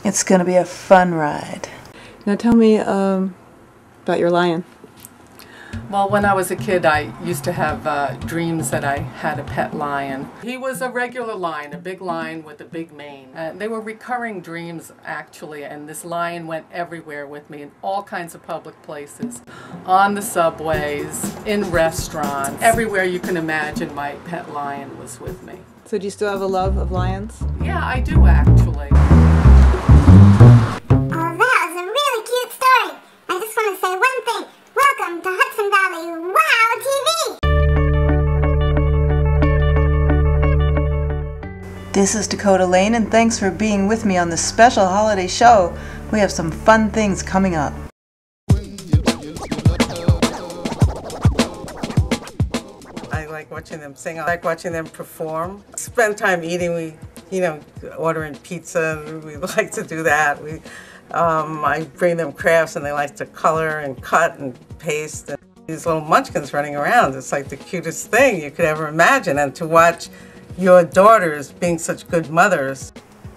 It's going to be a fun ride. Now tell me about your lion. Well, when I was a kid, I used to have dreams that I had a pet lion. He was a regular lion, a big lion with a big mane. They were recurring dreams, actually, and this lion went everywhere with me in all kinds of public places, on the subways, in restaurants, everywhere you can imagine my pet lion was with me. So do you still have a love of lions? Yeah, I do, actually. Oh, that was a really cute story. I just want to say one thing. Welcome to Hudson Valley WOW TV! This is Dakota Lane, and thanks for being with me on this special holiday show. We have some fun things coming up. I like watching them sing. I like watching them perform. Spend time eating. Ordering pizza. We like to do that. I bring them crafts, and they like to color and cut and paste. And these little munchkins running around. It's like the cutest thing you could ever imagine. And to watch your daughters being such good mothers.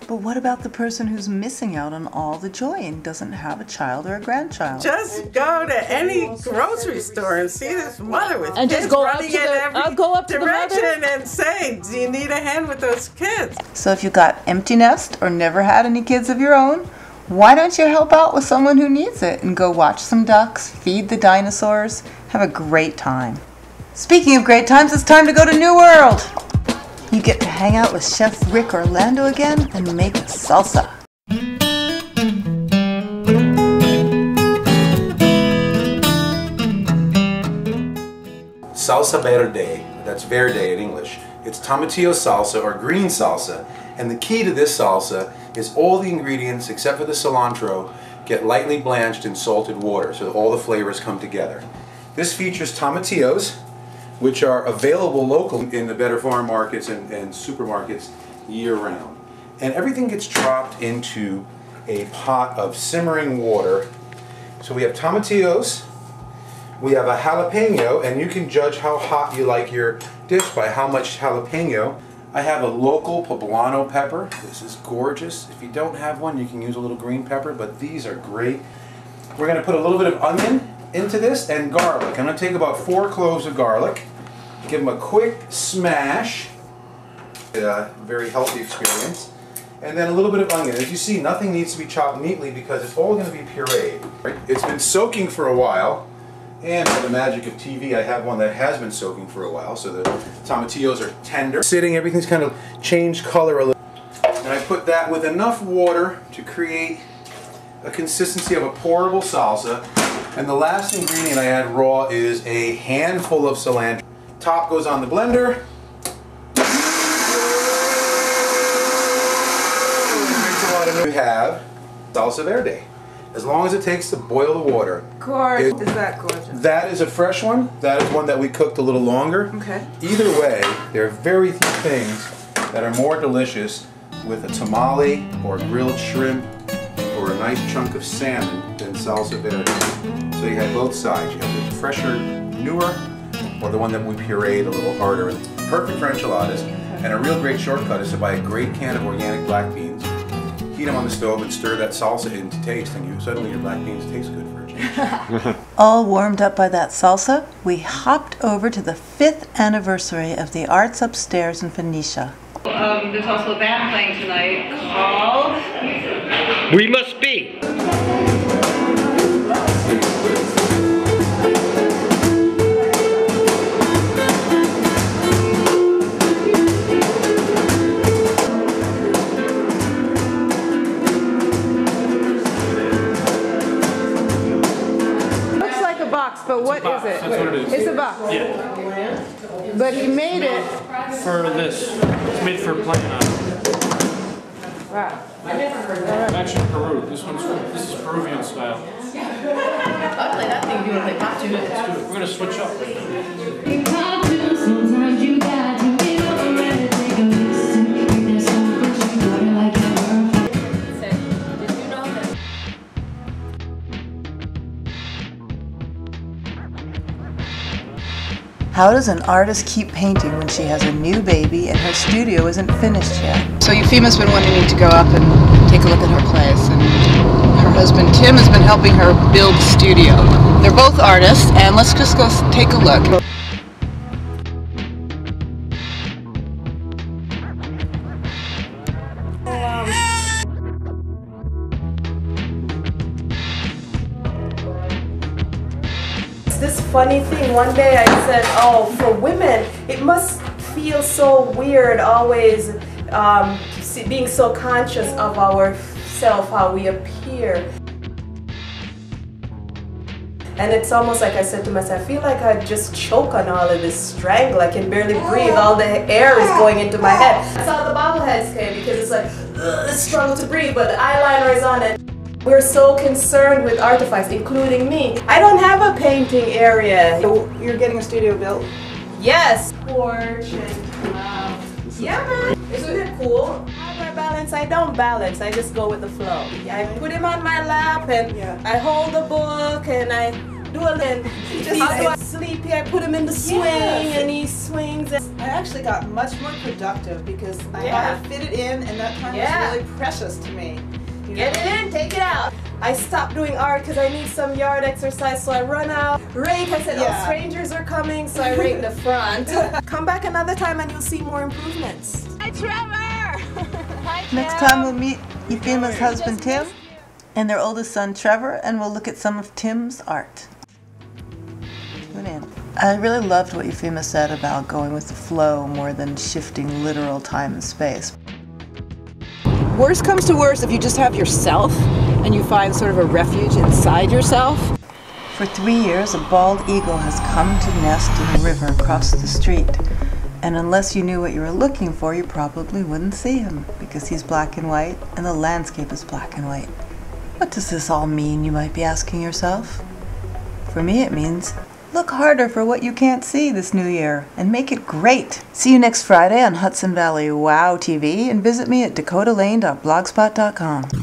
But what about the person who's missing out on all the joy and doesn't have a child or a grandchild? Just go to any grocery store and see this mother with and kids just go running in every direction and say, do you need a hand with those kids? So if you got empty nest or never had any kids of your own, why don't you help out with someone who needs it and go watch some ducks, feed the dinosaurs, have a great time. Speaking of great times, it's time to go to New World. You get to hang out with Chef Ric Orlando again and make a salsa. Salsa verde, that's verde in English. It's tomatillo salsa or green salsa, and the key to this salsa is all the ingredients except for the cilantro get lightly blanched in salted water so that all the flavors come together. This features tomatilloes, which are available locally in the better farm markets and supermarkets year-round. And everything gets dropped into a pot of simmering water. So we have tomatillos, we have a jalapeno, and you can judge how hot you like your dish by how much jalapeno. I have a local poblano pepper. This is gorgeous. If you don't have one, you can use a little green pepper, but these are great. We're going to put a little bit of onion into this and garlic. I'm going to take about 4 cloves of garlic. Give them a quick smash, very healthy experience, and then a little bit of onion. As you see, nothing needs to be chopped neatly because it's all going to be pureed. Right? It's been soaking for a while, and by the magic of TV, I have one that has been soaking for a while, so the tomatillos are tender. Sitting, everything's kind of changed color a little. And I put that with enough water to create a consistency of a pourable salsa. And the last ingredient I add raw is a handful of cilantro. Top goes on the blender. You have salsa verde. As long as it takes to boil the water. Gorgeous. Is that gorgeous? That is a fresh one. That is one that we cooked a little longer. Okay. Either way, there are very few things that are more delicious with a tamale or grilled shrimp or a nice chunk of salmon than salsa verde. So you have both sides. You have the fresher, newer, or the one that we pureed a little harder. Perfect for enchiladas, and a real great shortcut is to buy a great can of organic black beans, heat them on the stove, and stir that salsa in to taste, and suddenly your black beans taste good for a change. All warmed up by that salsa, we hopped over to the 5th anniversary of the Arts Upstairs in Phoenicia. There's also a band playing tonight called We Must Be. But what is it? That's what it is. It's a box. Yeah. But he made it for this. It's made for playing on. Wow. Actually, Peru. This is Peruvian style. I'll play that thing. You want to play pop tunes? Let's do it. We're gonna switch up. Sometimes you got to get over and take a listen. If there's something you got it like your girlfriend. Did you know that? How does an artist keep painting when she has a new baby and her studio isn't finished yet? So Euphema's been wanting me to go up and take a look at her place, and her husband Tim has been helping her build the studio. They're both artists, and let's just go take a look. This funny thing, one day I said, oh, for women, it must feel so weird always being so conscious of ourself, how we appear. And it's almost like I said to myself, I feel like I just choke on all of this, strangle. I can barely breathe. All the air is going into my head. That's how the bobbleheads came, because it's like, struggle to breathe, but the eyeliner is on it. We're so concerned with artifacts, including me. I don't have a painting area. So you're getting a studio built? Yes. Porch and yeah, man. Isn't it cool? How do I balance? I don't balance. I just go with the flow. I put him on my lap and I hold the book and I do a little. He's sleepy. I put him in the swing and he swings. I actually got much more productive because I had to fit it in, and that time was really precious to me. Get it in, take it out. I stopped doing art because I need some yard exercise, so I run out, rake. I said, oh, strangers are coming, so I rake the front. Come back another time and you'll see more improvements. Hi, Trevor! Hi, Next time we'll meet Euphema's husband Tim and their oldest son Trevor, and we'll look at some of Tim's art. Tune in. I really loved what Euphema said about going with the flow more than shifting literal time and space. Worst comes to worst if you just have yourself and you find sort of a refuge inside yourself. For 3 years, a bald eagle has come to nest in a river across the street. And unless you knew what you were looking for, you probably wouldn't see him, because he's black and white and the landscape is black and white. What does this all mean, you might be asking yourself? For me, it means look harder for what you can't see this new year and make it great. See you next Friday on Hudson Valley WOW TV, and visit me at dakotalane.blogspot.com.